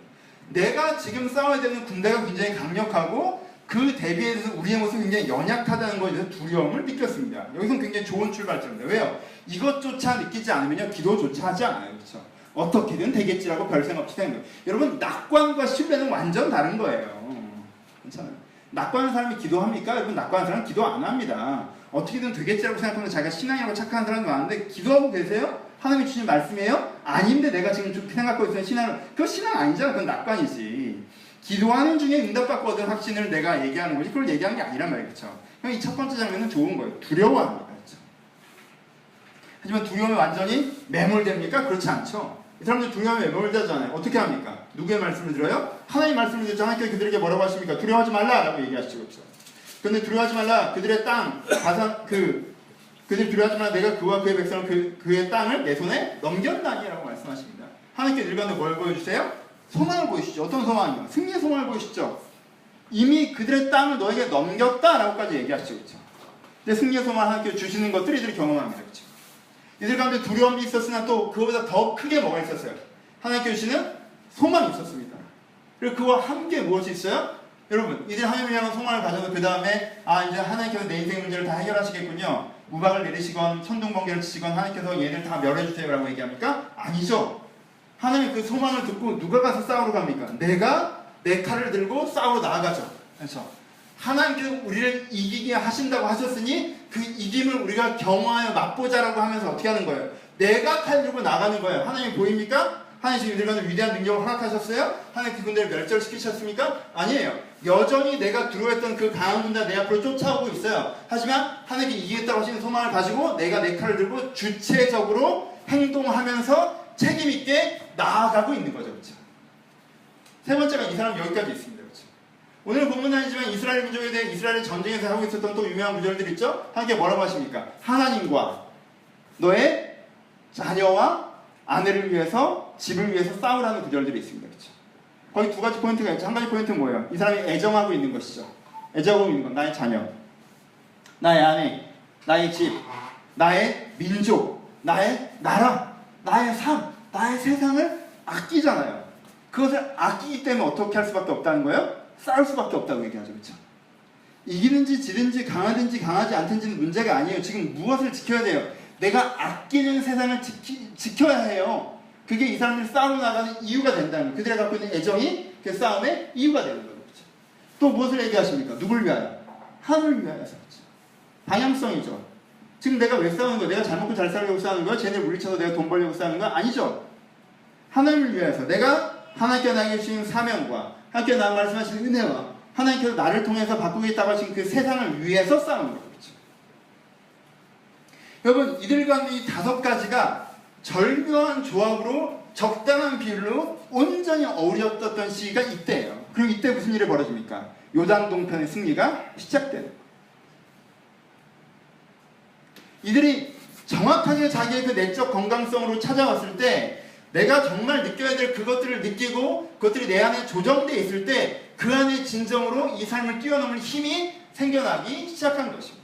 내가 지금 싸워야 되는 군대가 굉장히 강력하고 그 대비해서 우리의 모습이 굉장히 연약하다는 것에 대해서 두려움을 느꼈습니다. 여기서는 굉장히 좋은 출발점입니다. 왜요? 이것조차 느끼지 않으면요. 기도조차 하지 않아요. 그렇죠? 어떻게든 되겠지라고 별 생각 없이 되는 거예요. 여러분 낙관과 신뢰는 완전 다른 거예요. 괜찮아요. 낙관하는 사람이 기도합니까? 여러분 낙관하는 사람은 기도 안 합니다. 어떻게든 되겠지라고 생각하면 자기가 신앙이라고 착각하는 사람이 많은데 기도하고 계세요? 하나님이 주신 말씀이에요? 아닌데 내가 지금 그렇게 생각하고 있어요. 신앙을. 그거 신앙 아니잖아. 그건 낙관이지. 기도하는 중에 응답받고 얻은 확신을 내가 얘기하는 거지. 그걸 얘기하는 게 아니란 말이에요. 그렇죠? 이 첫 번째 장면은 좋은 거예요. 두려워합니다. 그렇죠? 하지만 두려움에 완전히 매몰됩니까? 그렇지 않죠. 이 사람들 두려움에 매몰되잖아요. 어떻게 합니까? 누구의 말씀을 들어요? 하나님의 말씀을 듣죠. 하나님께서 그들에게 뭐라고 하십니까? 두려워하지 말라라고 얘기하시죠. 그렇죠? 그런데 두려워하지 말라. 그들의 땅, 그들 두려워하지 말라. 내가 그와 그의 백성을 그의 땅을 내 손에 넘겼나니라고 말씀하십니다. 하나님께 늘 가운데 뭘 보여주세요? 소망을 보이시죠. 어떤 소망이요? 승리의 소망을 보이시죠. 이미 그들의 땅을 너에게 넘겼다라고까지 얘기하시죠. 그렇죠? 근데 승리의 소망을 하나님께 주시는 것들을 이들이 경험합니다. 그렇죠? 이들 가운데 두려움이 있었으나 또 그거보다 더 크게 뭐가 있었어요? 하나님께 주시는 소망이 있었습니다. 그리고 그와 함께 무엇이 있어요? 여러분, 이들 하나님을 향한 소망을 가져서 그 다음에 이제 하나님께서 내 인생 문제를 다 해결하시겠군요. 우박을 내리시건 천둥 번개를 치시건 하나님께서 얘들 다 멸해주세요 라고 얘기합니까? 아니죠. 하나님 그 소망을 듣고 누가 가서 싸우러 갑니까? 내가 내 칼을 들고 싸우러 나아가죠. 그렇죠? 하나님께서 우리를 이기게 하신다고 하셨으니 그 이김을 우리가 경험하여 맛보자라고 하면서 어떻게 하는 거예요? 내가 칼 들고 나가는 거예요. 하나님 보입니까? 하나님 지금 이들과는 위대한 능력을 허락하셨어요? 하나님 그 군대를 멸절시키셨습니까? 아니에요. 여전히 내가 두려워했던 그 강한 군대가 내 앞으로 쫓아오고 있어요. 하지만 하나님이 이기겠다고 하시는 소망을 가지고 내가 내 칼을 들고 주체적으로 행동하면서 책임있게 나아가고 있는 거죠. 그렇죠? 세 번째가 이 사람 여기까지 있습니다. 그렇죠? 오늘 본문은 아니지만 이스라엘 민족에 대해 이스라엘의 전쟁에서 하고 있었던 또 유명한 구절들 있죠? 하나님께 뭐라고 하십니까? 하나님과 너의 자녀와 아내를 위해서 집을 위해서 싸우라는 구절들이 있습니다. 그렇죠? 거기 두 가지 포인트가 있죠. 한 가지 포인트는 뭐예요? 이 사람이 애정하고 있는 것이죠. 애정하고 있는 건 나의 자녀, 나의 아내, 나의 집, 나의 민족, 나의 나라, 나의 삶, 나의 세상을 아끼잖아요. 그것을 아끼기 때문에 어떻게 할 수밖에 없다는 거예요? 싸울 수밖에 없다고 얘기하죠. 그렇죠? 이기는지 지든지 강하든지 강하지 않든지는 문제가 아니에요. 지금 무엇을 지켜야 돼요? 내가 아끼는 세상을 지켜야 해요. 그게 이 사람들이 싸우러 나가는 이유가 된다는 거예요. 그들이 갖고 있는 애정이 그 싸움의 이유가 되는 거예요. 그렇죠? 또 무엇을 얘기하십니까? 누굴 위하여? 하늘을 위하여서. 그렇죠? 방향성이죠. 지금 내가 왜 싸우는 거야? 내가 잘 먹고 잘 살려고 싸우는 거야? 쟤네 물리쳐서 내가 돈 벌려고 싸우는 거야? 아니죠. 하나님을 위해서 내가 하나님께서 나에게 주신 사명과 하나님께서 나에게 말씀하신 은혜와 하나님께서 나를 통해서 바꾸겠다고 하신 그 세상을 위해서 싸우는 거죠. 그렇죠? 여러분 이들 가운데 이 다섯 가지가 절묘한 조합으로 적당한 비율로 온전히 어우러졌던 시기가 이때예요. 그리고 이때 무슨 일이 벌어집니까? 요단 동편의 승리가 시작돼요. 이들이 정확하게 자기의 그 내적 건강성으로 찾아왔을 때 내가 정말 느껴야 될 그것들을 느끼고 그것들이 내 안에 조정되어 있을 때 그 안에 진정으로 이 삶을 뛰어넘을 힘이 생겨나기 시작한 것입니다.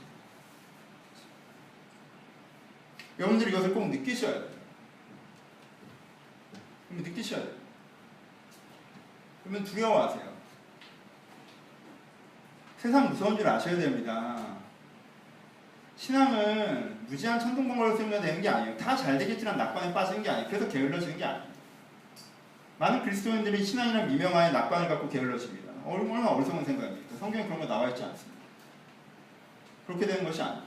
여러분들이 이것을 꼭 느끼셔야 돼요. 느끼셔야 돼요. 그러면 두려워하세요. 세상 무서운 줄 아셔야 됩니다. 신앙은 무지한 천둥번개를 쏘면 되는 게 아니에요. 다 잘 되겠지만 낙관에 빠지는 게 아니에요. 그래서 게을러지는 게 아니에요. 많은 그리스도인들이 신앙이라는 미명하에 낙관을 갖고 게을러집니다. 얼마나 어리석은 생각입니까? 성경에 그런 거 나와 있지 않습니다. 그렇게 되는 것이 아니에요.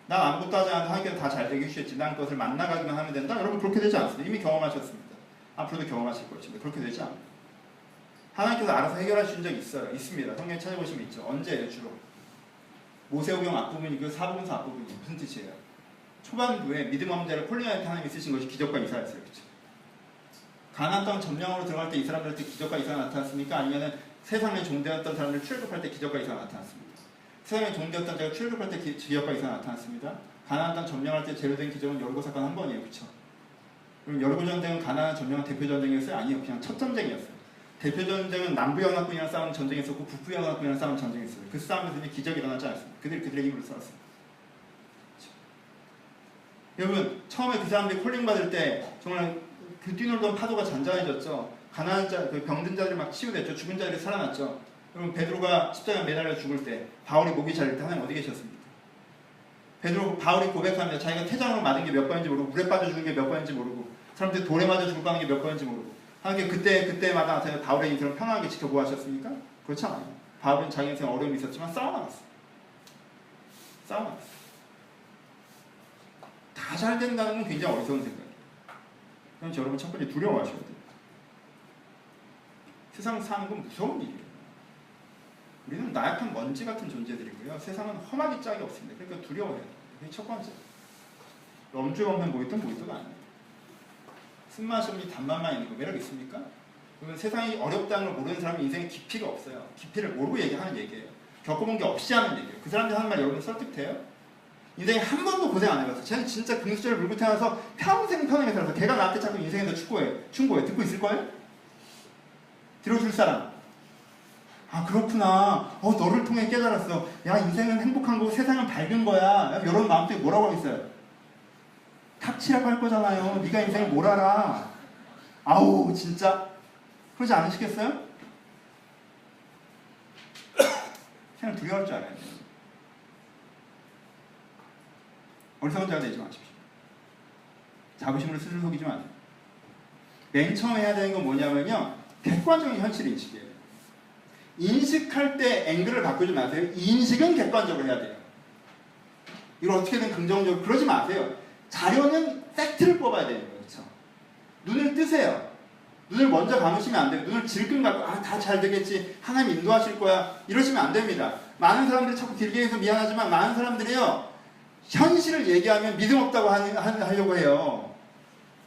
난 아무것도 하지 않아도 하나님께서 다 잘 되게 해주셨지. 난 그것을 만나가기만 하면 된다? 여러분 그렇게 되지 않습니다. 이미 경험하셨습니다. 앞으로도 경험하실 것입니다. 그렇게 되지 않아요. 하나님께서 알아서 해결하신 적이 있어요. 있습니다. 성경에 찾아보시면 있죠. 언제예요 주로? 모세오경 앞부분이 그 사복음서 앞부분이 무슨 뜻이에요? 초반부에 믿음 없는 자를 콜링할 때 하나님이 쓰신 것이 기적과 이사였어요. 그렇죠? 가나안 땅 점령으로 들어갈 때 이 사람들한테 기적과 이사가 나타났습니까? 아니면 세상에 종되었던 사람들 출애굽할 때 기적과 이사가 나타났습니까? 세상에 종되었던 자가 출애굽할 때 기적과 이사가 나타났습니다. 가나안 땅 점령할 때 제로된 기적은 여리고 사건 한 번이에요. 그렇죠? 그럼 여리고 전쟁은 가나안 점령한 대표 전쟁이었어요? 아니요. 그냥 첫 전쟁이었어요. 대표 전쟁은 남부 연합군이랑 싸우는 전쟁이 있었고 북부 연합군이랑 싸우는 전쟁이 있어요. 그 싸움에서 이제 기적이 일어나지 않습니다. 그들의 힘으로 싸웠어요. 그렇죠? 여러분 처음에 그 사람들이 콜링 받을 때 정말 그 뛰놀던 파도가 잔잔해졌죠. 가난한 자, 그 병든 자들이 막 치유됐죠. 죽은 자들이 살아났죠. 여러분 베드로가 십자가에 매달려 죽을 때 바울이 목이 잘릴 때 하나님 어디 계셨습니까? 바울이 고백합니다. 자기가 태장으로 맞은 게 몇 번인지 모르고 물에 빠져 죽은 게 몇 번인지 모르고 사람들이 돌에 맞아 죽을 게 몇 번인지 모르고 하나님께 그때마다 나타나서 바울의 인생을 평안하게 지켜보았셨습니까? 그렇지 않아요. 바울은 자기 인생에 어려움이 있었지만 싸워나갔어요. 싸워나갔어요. 다 잘 된다는 건 굉장히 어리석은 생각이에요. 그럼 여러분 첫 번째 두려워하셔야 돼요. 세상 사는 건 무서운 일이에요. 우리는 나약한 먼지 같은 존재들이고요. 세상은 험하기 짝이 없습니다. 그러니까 두려워해야 돼요. 그게 첫 번째. 염주에 없는 모히또는 모히또가 아니에요. 쓴맛이 없니 단맛만 있는 거 매력 있습니까? 그러면 세상이 어렵다는 걸 모르는 사람은 인생에 깊이가 없어요. 깊이를 모르고 얘기하는 얘기예요. 겪어본 게 없이 하는 얘기예요. 그 사람들이 하는 말 여러분 설득돼요? 인생에 한 번도 고생 안 해봤어. 쟤는 진짜 금수저를 물고 태어나서 평생 편하게 살아서 걔가 나한테 자꾸 인생에서 충고해. 듣고 있을 거예요? 들어줄 사람. 아 그렇구나. 너를 통해 깨달았어. 야 인생은 행복한 거고 세상은 밝은 거야. 이런 마음속에 뭐라고 하겠어요? 탁치라고 할 거잖아요. 네가 인생을 뭘 알아. 아우 진짜 그러지 않으시겠어요? 그냥 두려워할 줄 알아야 돼요. 어리석은 자가 되지 마십시오. 자부심으로 스스로 속이지 마세요. 맨 처음 해야 되는 건 뭐냐면요. 객관적인 현실 인식이에요. 인식할 때 앵글을 바꾸지 마세요. 인식은 객관적으로 해야 돼요. 이걸 어떻게든 긍정적으로 그러지 마세요. 자료는 팩트를 뽑아야 되는 거예요. 그렇죠? 눈을 뜨세요. 눈을 먼저 감으시면 안 돼요. 눈을 질끈 감고 다 잘 되겠지. 하나님 인도하실 거야. 이러시면 안 됩니다. 많은 사람들이 자꾸 길게 해서 미안하지만 많은 사람들이요. 현실을 얘기하면 믿음 없다고 하려고 해요.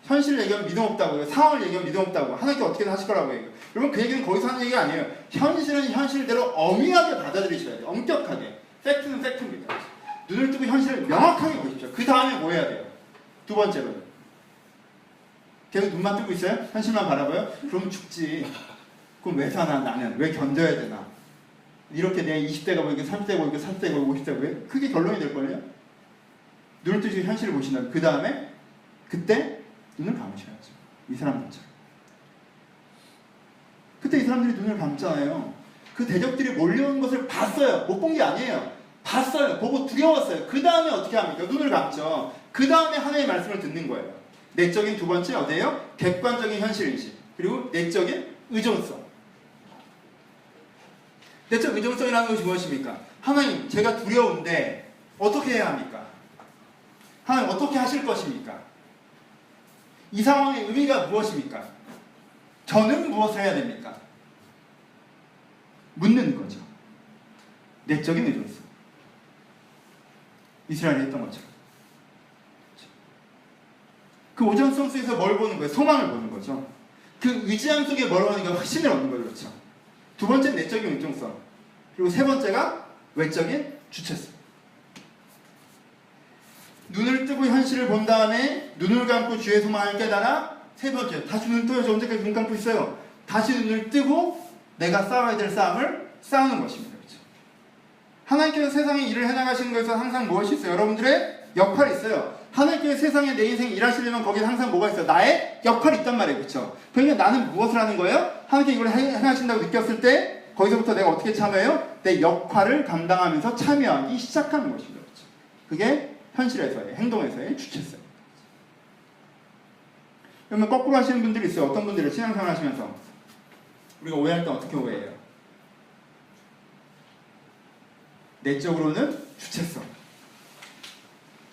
현실을 얘기하면 믿음 없다고 해요. 상황을 얘기하면 믿음 없다고. 하나님께 어떻게든 하실 거라고 해요. 여러분 그 얘기는 거기서 하는 얘기가 아니에요. 현실은 현실대로 엄밀하게 받아들이셔야 돼요. 엄격하게. 팩트는 팩트입니다. 눈을 뜨고 현실을 명확하게 보십시오. 그 다음에 뭐 해야 돼요? 두 번째로 계속 눈만 뜨고 있어요? 현실만 바라봐요? 그럼 죽지. 그럼 왜 사나 나는? 왜 견뎌야 되나? 이렇게 내 20대가 보이고 30대가 보이고 40대가 보이고 50대가 보이고 그게 결론이 될걸요? 눈을 뜨시고 현실을 보신다면 그 다음에 그때 눈을 감으셔야죠. 이 사람들처럼. 그때 이 사람들이 눈을 감잖아요. 그 대적들이 몰려오는 것을 봤어요. 못 본 게 아니에요. 봤어요. 보고 두려웠어요. 그 다음에 어떻게 합니까? 눈을 감죠. 그 다음에 하나님의 말씀을 듣는 거예요. 내적인 두 번째 어디예요? 객관적인 현실인식. 그리고 내적인 의존성. 내적 의존성이라는 것이 무엇입니까? 하나님, 제가 두려운데 어떻게 해야 합니까? 하나님, 어떻게 하실 것입니까? 이 상황의 의미가 무엇입니까? 저는 무엇을 해야 됩니까? 묻는 거죠. 내적인 의존성. 이스라엘이 했던 것처럼. 그 오전성 속에서 뭘 보는 거예요? 소망을 보는 거죠. 그 의지함 속에 뭘 하는 가 확신을 얻는 거죠. 그렇죠? 두 번째는 내적인 의존성. 그리고 세 번째가 외적인 주체성. 눈을 뜨고 현실을 본 다음에 눈을 감고 주의 소망을 깨달아. 세 번째, 다시 눈을 떠요. 저 언제까지 눈 감고 있어요? 다시 눈을 뜨고 내가 싸워야 될 싸움을 싸우는 것입니다. 그렇죠? 하나님께서 세상에 일을 해나가시는 것에서 항상 무엇이 있어요? 여러분들의 역할이 있어요. 하나님께서 세상에 내 인생 일하시려면 거기에 항상 뭐가 있어요? 나의 역할이 있단 말이에요. 그렇죠? 그러니까 나는 무엇을 하는 거예요? 하나님께 이걸 행하신다고 느꼈을 때 거기서부터 내가 어떻게 참여해요? 내 역할을 감당하면서 참여하기 시작하는 것입니다. 그렇죠? 그게 현실에서의, 행동에서의 주체성. 그러면 거꾸로 하시는 분들이 있어요. 어떤 분들이 신앙생활 하시면서 우리가 오해할 때 어떻게 오해해요? 내적으로는 주체성.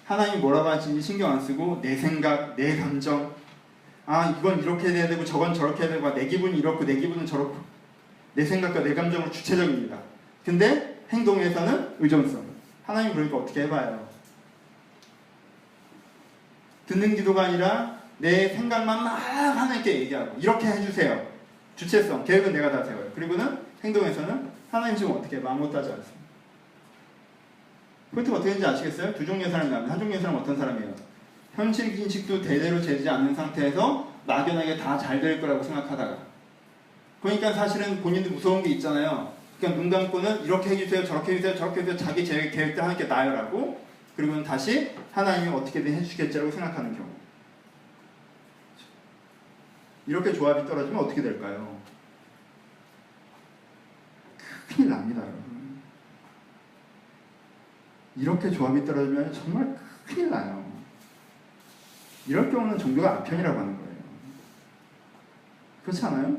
하나님이 뭐라고 하시는지 신경 안 쓰고 내 생각, 내 감정, 아 이건 이렇게 해야 되고 저건 저렇게 해야 되고 내 기분이 이렇고 내 기분은 저렇고 내 생각과 내 감정은 주체적입니다. 근데 행동에서는 의존성. 하나님 그러니까 어떻게 해봐요? 듣는 기도가 아니라 내 생각만 막 하나님께 얘기하고 이렇게 해주세요. 주체성, 계획은 내가 다 세워요. 그리고는 행동에서는 하나님 지금 어떻게 해? 아무것도 하지 않습니다. 포인트가 어떻게 되는지 아시겠어요? 두 종류의 사람이 나옵니다. 한 종류의 사람은 어떤 사람이에요? 현실 인식도 제대로 되지 않는 상태에서 막연하게 다 잘 될 거라고 생각하다가 그러니까 사실은 본인도 무서운 게 있잖아요. 그러니까 눈 감고는 이렇게 해주세요, 저렇게 해주세요, 저렇게 해주세요, 자기 계획대로 하나님께 나열하고 그리고는 다시 하나님이 어떻게든 해주시겠지라고 생각하는 경우. 이렇게 조합이 떨어지면 어떻게 될까요? 큰일 납니다, 여러분. 이렇게 조합이 떨어지면 정말 큰일 나요. 이럴 경우는 종교가 아편이라고 하는 거예요. 그렇지 않아요?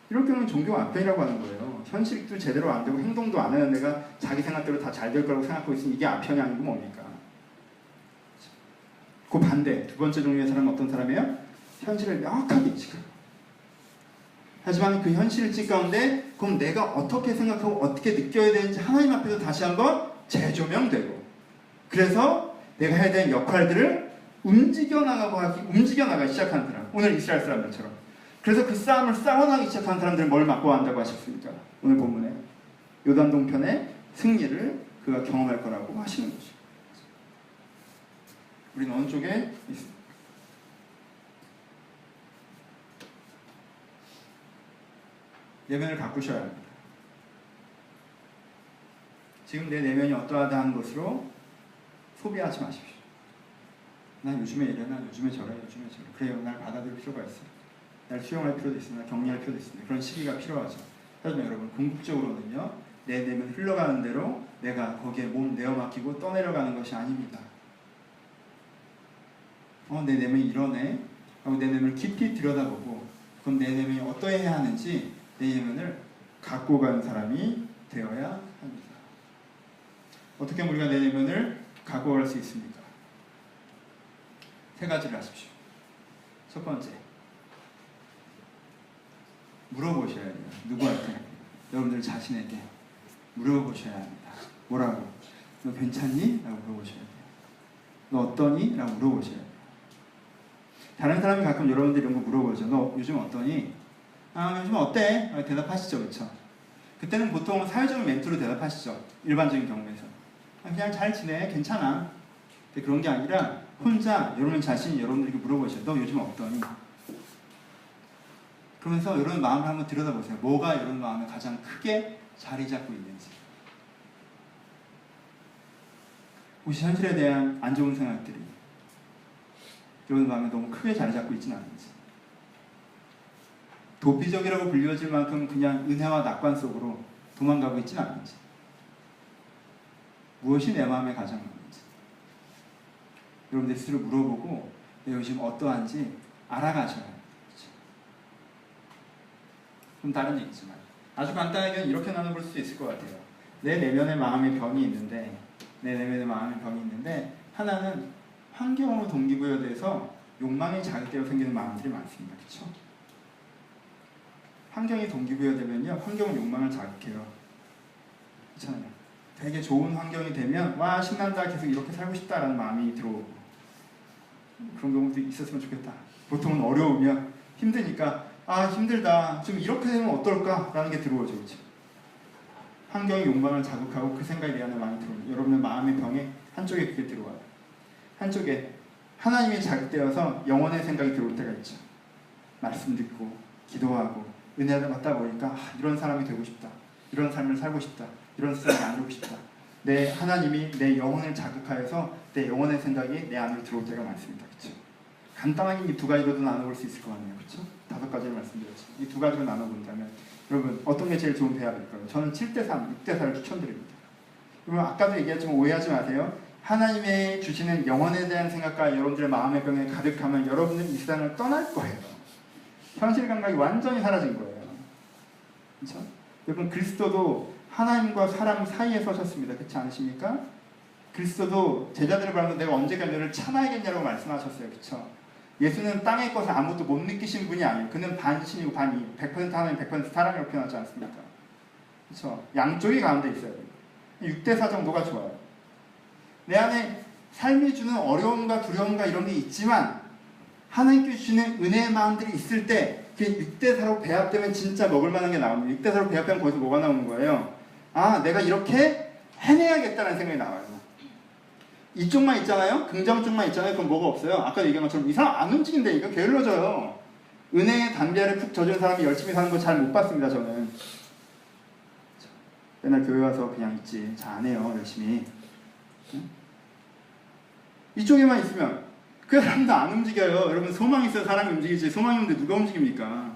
이럴 경우는 종교가 아편이라고 하는 거예요. 현실도 제대로 안 되고 행동도 안 하는 애가 자기 생각대로 다 잘 될 거라고 생각하고 있으니 이게 아편이 아니고 뭡니까? 그 반대, 두 번째 종류의 사람은 어떤 사람이에요? 현실을 명확하게 인식하고 하지만 그 현실 인식 가운데 그럼 내가 어떻게 생각하고 어떻게 느껴야 되는지 하나님 앞에서 다시 한번 재조명되고 그래서 내가 해야 되는 역할들을 움직여 나가기 시작하는 사람. 오늘 이스라엘 사람들처럼. 그래서 그 싸움을 싸워나가기 시작한 사람들은 뭘 막고 한다고 하셨습니까? 오늘 본문에 요단 동편의 승리를 그가 경험할 거라고 하시는 것이죠. 우리는 어느 쪽에 있습니까? 내면을 가꾸셔야 합니다. 지금 내 내면이 어떠하다 하는 것으로 소비하지 마십시오. 난 요즘에 이래, 난 요즘에 저래, 요즘에 저래. 그래요, 날 받아들일 필요가 있어요. 날 수용할 필요도 있습니다. 격려할 필요도 있습니다. 그런 시기가 필요하죠. 하지만 여러분, 궁극적으로는요, 내 내면 흘러가는 대로 내가 거기에 몸 내어 맡기고 떠내려가는 것이 아닙니다. 내 내면이 이러네 하고 내 내면을 깊이 들여다보고 그럼 내 내면이 어떠해야 하는지 내 내면을 갖고 가는 사람이 되어야 합니다. 어떻게 우리가 내 내면을 갖고 갈 수 있습니까? 세 가지를 하십시오. 첫 번째, 물어보셔야 돼요. 누구한테? 여러분들 자신에게 물어보셔야 합니다. 뭐라고? 너 괜찮니? 라고 물어보셔야 돼요. 너 어떠니? 라고 물어보셔야 돼요. 다른 사람이 가끔 여러분들 이런 거 물어보죠. 너 요즘 어떠니? 아, 요즘 어때? 대답하시죠. 그렇죠? 그때는 보통 사회적인 멘트로 대답하시죠. 일반적인 경우에서. 그냥 잘 지내. 괜찮아. 근데 그런 게 아니라 혼자 여러분 자신이 여러분들에게 물어보셔요. 너 요즘 어떠니? 그러면서 여러분 마음을 한번 들여다보세요. 뭐가 여러분 마음에 가장 크게 자리 잡고 있는지. 혹시 현실에 대한 안 좋은 생각들이 여러분 마음에 너무 크게 자리 잡고 있지는 않은지. 도피적이라고 불리워질 만큼 그냥 은혜와 낙관 속으로 도망가고 있지는 않은지. 무엇이 내 마음에 가장 많은지. 여러분들 스스로 물어보고 내가 요즘 어떠한지 알아가셔야 합니다. 좀 다른 얘기지만 아주 간단하게 이렇게 나눠볼 수 있을 것 같아요. 내 내면의 마음의 병이 있는데 하나는 환경으로 동기부여돼서 욕망이 자극되어 생기는 마음들이 많습니다. 그렇죠? 환경이 동기부여되면요, 환경은 욕망을 자극해요. 그렇잖아요. 되게 좋은 환경이 되면 와 신난다, 계속 이렇게 살고 싶다라는 마음이 들어오고 그런 경우도 있었으면 좋겠다. 보통은 어려우면 힘드니까 힘들다. 좀 이렇게 되면 어떨까라는 게 들어오죠. 그렇죠? 환경의 욕망을 자극하고 그 생각에 대한 마음이 들어오죠. 여러분의 마음의 병에 한쪽에 그게 들어와요. 한쪽에 하나님이 자극되어서 영혼의 생각이 들어올 때가 있죠. 말씀 듣고 기도하고 은혜를 받다 보니까 이런 사람이 되고 싶다. 이런 삶을 살고 싶다. 이런 삶을 나누고 싶다. 내 하나님이 내 영혼을 자극하여서 내 영혼의 생각이 내 안으로 들어올 때가 많습니다. 그렇죠? 간단하게 이 두 가지로도 나눠볼 수 있을 것 같네요. 그렇죠? 5가지를 말씀드렸죠. 이 두 가지로 나눠본다면 여러분 어떤 게 제일 좋은 대화일까요? 저는 7대3, 6대4를 추천드립니다. 여러분 아까도 얘기했지만 오해하지 마세요. 하나님의 주시는 영혼에 대한 생각과 여러분들의 마음의 병에 가득하면 여러분은 이 세상을 떠날 거예요. 현실 감각이 완전히 사라진 거예요. 그렇죠? 여러분 그리스도도 하나님과 사람 사이에 서셨습니다. 그렇지 않으십니까? 그리스도도 제자들을 바라보고 내가 언제까지 너를 참아야겠냐고 말씀하셨어요. 그렇죠? 예수는 땅의 것을 아무것도 못 느끼신 분이 아니에요. 그는 반신이고 반이 100% 하나님 100% 사람이라고 표현하지 않습니까? 그렇죠? 양쪽이 가운데 있어야 돼요. 6대4 정도가 좋아요. 내 안에 삶이 주는 어려움과 두려움과 이런 게 있지만 하나님께 주시는 은혜의 마음들이 있을 때 그게 6대4로 배합되면 진짜 먹을 만한 게 나옵니다. 6대4로 배합되면 거기서 뭐가 나오는 거예요? 내가 이렇게 해내야겠다는 생각이 나와요. 이쪽만 있잖아요? 긍정 쪽만 있잖아요? 그럼 뭐가 없어요? 아까 얘기한 것처럼 이 사람 안 움직인다니까 게을러져요. 은혜의 담배를 푹 젖은 사람이 열심히 사는 거 잘 못 봤습니다. 저는 맨날 교회 와서 그냥 있지 잘 안 해요. 열심히. 이쪽에만 있으면 그 사람도 안 움직여요. 여러분 소망이 있어야 사람이 움직이지 소망이 없는데 누가 움직입니까?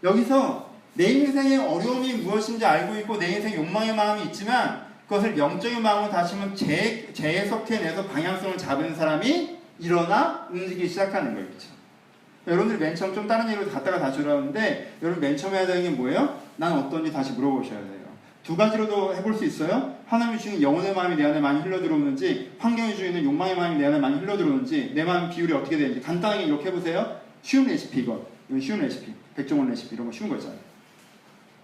여기서 내 인생의 어려움이 무엇인지 알고 있고 내 인생의 욕망의 마음이 있지만 그것을 영적인 마음으로 다시면 재해석해내서 방향성을 잡은 사람이 일어나 움직이기 시작하는 거예요. 그렇죠? 여러분들이 맨 처음 좀 다른 얘기로 갔다가 다시 돌아오는데 여러분 맨 처음 해야 되는 게 뭐예요? 난 어떤지 다시 물어보셔야 돼요. 두 가지로도 해볼 수 있어요. 하나님이 주는 영혼의 마음이 내 안에 많이 흘러들어오는지 환경이 주는 욕망의 마음이 내 안에 많이 흘러들어오는지 내 마음 비율이 어떻게 되는지 간단하게 이렇게 해보세요. 쉬운 레시피 이건 쉬운 레시피 백종원 레시피 이런 거 쉬운 거 있잖아요.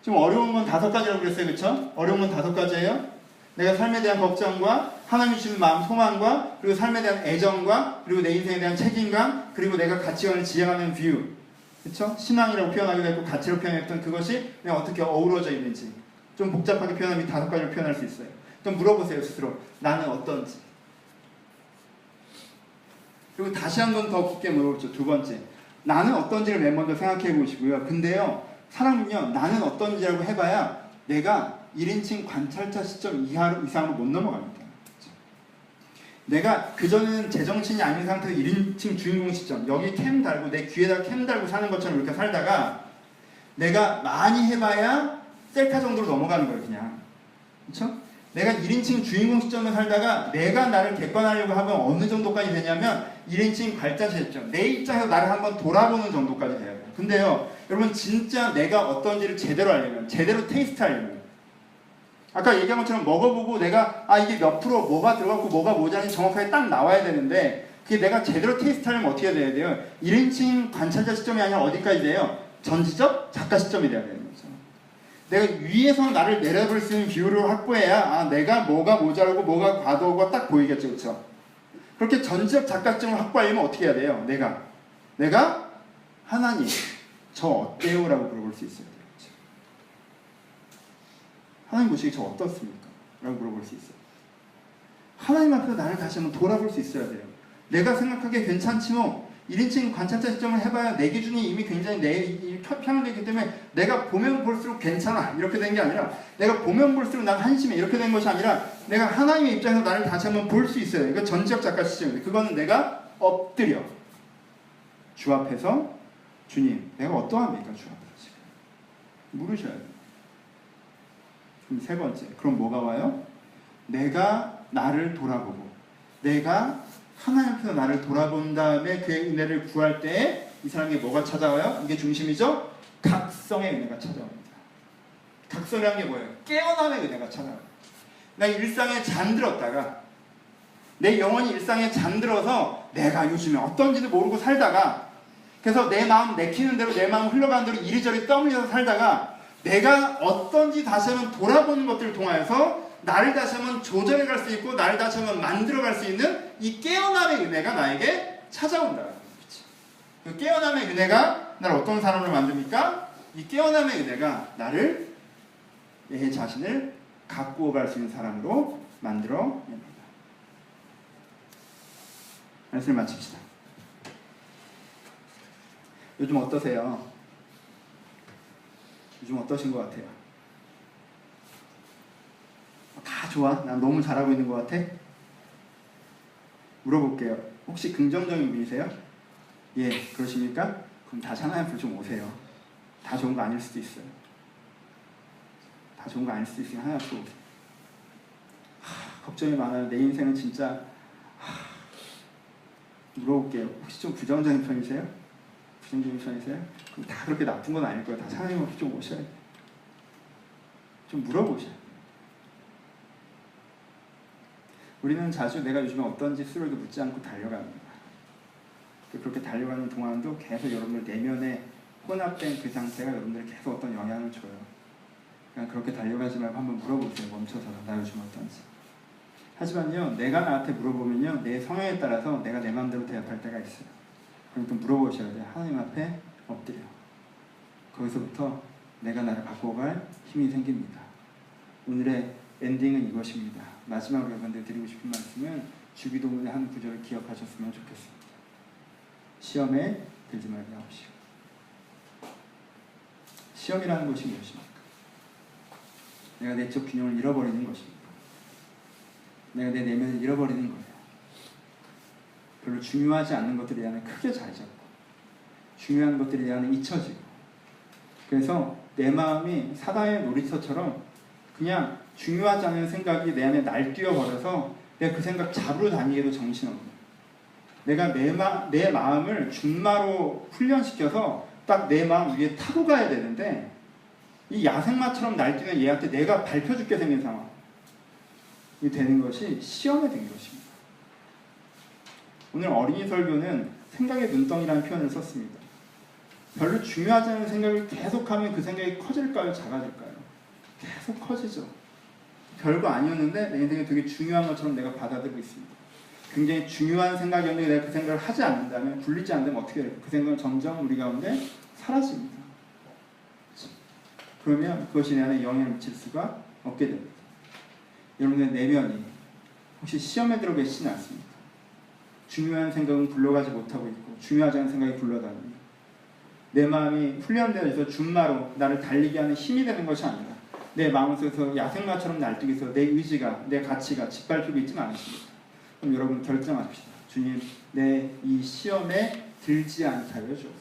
지금 어려운 건 5가지라고 그랬어요. 그렇죠? 어려운 건 5가지예요. 내가 삶에 대한 걱정과 하나님이 주는 마음 소망과 그리고 삶에 대한 애정과 그리고 내 인생에 대한 책임감 그리고 내가 가치관을 지향하는 뷰 그렇죠? 신앙이라고 표현하기도 했고 가치로 표현했던 그것이 내가 어떻게 어우러져 있는지 좀 복잡하게 표현하면 5가지로 표현할 수 있어요. 좀 물어보세요 스스로. 나는 어떤지. 그리고 다시 한 번 더 깊게 물어보죠. 2번째. 나는 어떤지를 맨 먼저 생각해 보시고요. 근데요. 사람은요. 나는 어떤지라고 해봐야 내가 1인칭 관찰자 시점 이상으로 못 넘어갑니다. 내가 그전에는 제정신이 아닌 상태에서 1인칭 주인공 시점 여기 캠 달고 내 귀에다가 캠 달고 사는 것처럼 이렇게 살다가 내가 많이 해봐야 셀카 정도로 넘어가는 거예요. 그냥 그렇죠? 내가 1인칭 주인공 시점을 살다가 내가 나를 객관하려고 하면 어느 정도까지 되냐면 1인칭 관찰자 시점 내 입장에서 나를 한번 돌아보는 정도까지 돼야 돼요. 근데요 여러분 진짜 내가 어떤지를 제대로 알려면 제대로 테이스트 하려면 아까 얘기한 것처럼 먹어보고 내가 이게 몇 프로 뭐가 들어갔고 뭐가 모자란지 정확하게 딱 나와야 되는데 그게 내가 제대로 테스트 하려면 어떻게 돼야 돼요? 1인칭 관찰자 시점이 아니라 어디까지 돼요? 전지적 작가 시점이 돼야 되는 거죠. 내가 위에서 나를 내려볼 수 있는 뷰를 확보해야 내가 뭐가 모자라고 뭐가 과도하고 딱 보이겠죠. 그렇죠? 그렇게 전지적 작가 시점을 확보하려면 어떻게 해야 돼요? 내가 하나님 저 어때요? 라고 물어볼 수 있어요. 하나님 보시기에 저 어떻습니까? 라고 물어볼 수 있어요. 하나님 앞에서 나를 다시 한번 돌아볼 수 있어야 돼요. 내가 생각하기에 괜찮지 뭐 1인칭 관찰자 시점을 해봐야 내 기준이 이미 굉장히 편향되기 때문에 내가 보면 볼수록 괜찮아 이렇게 된 게 아니라 내가 보면 볼수록 난 한심해 이렇게 된 것이 아니라 내가 하나님의 입장에서 나를 다시 한번 볼 수 있어요. 이거 전지적 작가 시점인데 그거는 내가 엎드려 주 앞에서 주님 내가 어떠합니까? 주 앞에서 지금 물으셔야 돼요. 그럼 3번째. 그럼 뭐가 와요? 내가 나를 돌아보고 내가 하나님 앞에서 나를 돌아본 다음에 그의 은혜를 구할 때 이 사람에게 뭐가 찾아와요? 이게 중심이죠? 각성의 은혜가 찾아옵니다. 각성이라는 게 뭐예요? 깨어남의 은혜가 찾아와요. 내가 일상에 잠들었다가 내 영혼이 일상에 잠들어서 내가 요즘에 어떤지도 모르고 살다가 그래서 내 마음 내키는 대로 내 마음 흘러가는 대로 이리저리 떠밀려서 살다가 내가 어떤지 다시 한번 돌아보는 것들을 통하여서 나를 다시 한번 조절해 갈 수 있고 나를 다시 한번 만들어 갈 수 있는 이 깨어남의 은혜가 나에게 찾아온다는 거죠. 그 깨어남의 은혜가 나를 어떤 사람으로 만듭니까? 이 깨어남의 은혜가 나를 내 자신을 갖고 갈 수 있는 사람으로 만들어냅니다. 말씀을 마칩시다. 요즘 어떠세요? 요즘 어떠신 것 같아요? 다 좋아? 난 너무 잘하고 있는 것 같아? 물어볼게요. 혹시 긍정적인 분이세요? 예, 그러십니까? 그럼 다시 하나님 앞으로 좀 오세요. 다 좋은 거 아닐 수도 있어요. 다 좋은 거 아닐 수도 있으니 하나님 앞으로 오세요. 걱정이 많아요. 내 인생은 진짜 물어볼게요. 혹시 좀 부정적인 편이세요? 부정적인 편이세요? 그럼 다 그렇게 나쁜 건 아닐 거예요. 다 하나님 앞에 좀 오셔야 돼요. 좀 물어보셔요. 우리는 자주 내가 요즘에 어떤지 스스로에게 묻지 않고 달려갑니다. 그렇게 달려가는 동안도 계속 여러분들 내면에 혼합된 그 상태가 여러분들에 계속 어떤 영향을 줘요. 그냥 그렇게 달려가지 말고 한번 물어보세요. 멈춰서 나 요즘 어떤지. 하지만요, 내가 나한테 물어보면요, 내 성향에 따라서 내가 내 마음대로 대답할 때가 있어요. 그러니까 물어보셔야 돼요. 하나님 앞에 엎드려. 거기서부터 내가 나를 바꿔갈 힘이 생깁니다. 오늘의 엔딩은 이것입니다. 마지막으로 여러분들 드리고 싶은 말씀은 주기도문의 한 구절을 기억하셨으면 좋겠습니다. 시험에 들지 말게 하옵시고. 시험이라는 것이 무엇입니까? 내가 내적 균형을 잃어버리는 것입니다. 내가 내 내면을 잃어버리는 거예요. 별로 중요하지 않는 것들에 대한 크게 자리 잡고 중요한 것들에 대한 잊혀지고, 그래서 내 마음이 사단의 놀이터처럼 그냥 중요하지 않은 생각이 내 안에 날뛰어버려서 내가 그 생각 잡으러 다니기도 정신없는, 내가 내 마음을 준마로 훈련시켜서 딱 내 마음 위에 타고 가야 되는데 이 야생마처럼 날뛰는 얘한테 내가 밟혀죽게 생긴 상황이 되는 것이 시험에 든 것입니다. 오늘 어린이 설교는 생각의 눈덩이라는 표현을 썼습니다. 별로 중요하지 않은 생각을 계속하면 그 생각이 커질까요? 작아질까요? 계속 커지죠. 별거 아니었는데 내 인생에 되게 중요한 것처럼 내가 받아들이고 있습니다. 굉장히 중요한 생각이었는데 내가 그 생각을 하지 않는다면, 굴리지 않는다면 어떻게 될까요? 그 생각은 점점 우리 가운데 사라집니다. 그러면 그것이 내 안에 영향을 미칠 수가 없게 됩니다. 여러분의 내면이 혹시 시험에 들어 계시진 않습니까? 중요한 생각은 굴러가지 못하고 있고 중요하지 않은 생각이 굴러다닙니다. 내 마음이 훈련되어 있어 준마로 나를 달리게 하는 힘이 되는 것이 아니라 내 마음속에서 야생마처럼 날뛰기 위해서 내 의지가, 내 가치가 짓밟히고 있지는 않습니다. 그럼 여러분 결정합시다. 주님, 내 이 시험에 들지 않게 하여 주옵소서.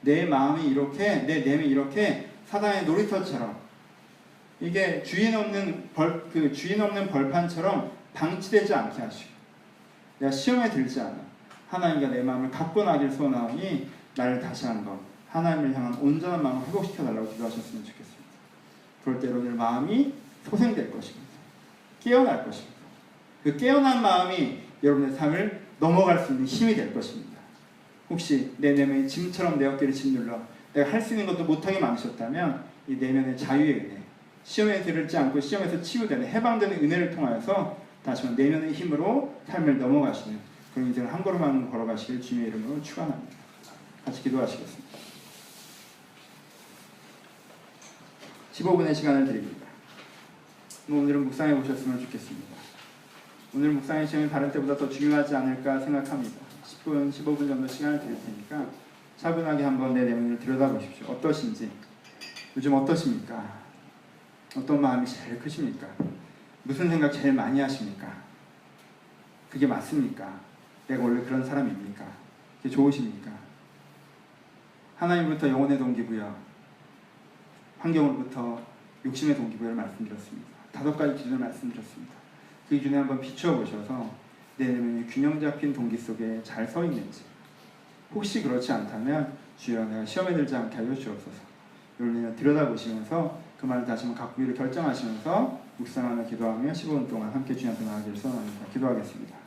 내 마음이 이렇게, 내 내면이 이렇게 사단의 놀이터처럼, 이게 주인 없는 벌판처럼 방치되지 않게 하시고, 내가 시험에 들지 않아 하나님과 내 마음을 갖고 나길 소원하오니 나를 다시 한번 하나님을 향한 온전한 마음을 회복시켜 달라고 기도하셨으면 좋겠습니다. 그럴 때 여러분의 마음이 소생될 것입니다. 깨어날 것입니다. 그 깨어난 마음이 여러분의 삶을 넘어갈 수 있는 힘이 될 것입니다. 혹시 내 내면이 짐처럼 내 어깨를 짓눌러 내가 할 수 있는 것도 못하게 만드셨다면 이 내면의 자유의 은혜, 시험에 들지 않고 시험에서 치유되는, 해방되는 은혜를 통하여서 다시 한번 내면의 힘으로 삶을 넘어가시는 그런 인생을 한 걸음 한 걸음 걸어가시길 주님의 이름으로 축원합니다. 같이 기도하시겠습니다. 15분의 시간을 드립니다. 오늘은 묵상해 보셨으면 좋겠습니다. 오늘 묵상의 시간이 다른 때보다 더 중요하지 않을까 생각합니다. 10분, 15분 정도 시간을 드릴 테니까 차분하게 한번 내 내면을 들여다보십시오. 어떠신지, 요즘 어떠십니까? 어떤 마음이 제일 크십니까? 무슨 생각 제일 많이 하십니까? 그게 맞습니까? 내가 원래 그런 사람입니까? 그게 좋으십니까? 하나님부터 영혼의 동기부여, 환경으로부터 욕심의 동기부여를 말씀드렸습니다. 5가지 기준을 말씀드렸습니다. 그 기준에 한번 비추어 보셔서 내 내면이 균형 잡힌 동기 속에 잘 서 있는지, 혹시 그렇지 않다면 주여 내가 시험에 들지 않게 하여 주옵소서. 여러분이 들여다보시면서 그 말을 다시 한번 갖고 이를 결정하시면서 묵상하며 기도하며 15분 동안 함께 주님 앞에 나아가길 소원합니다. 기도하겠습니다.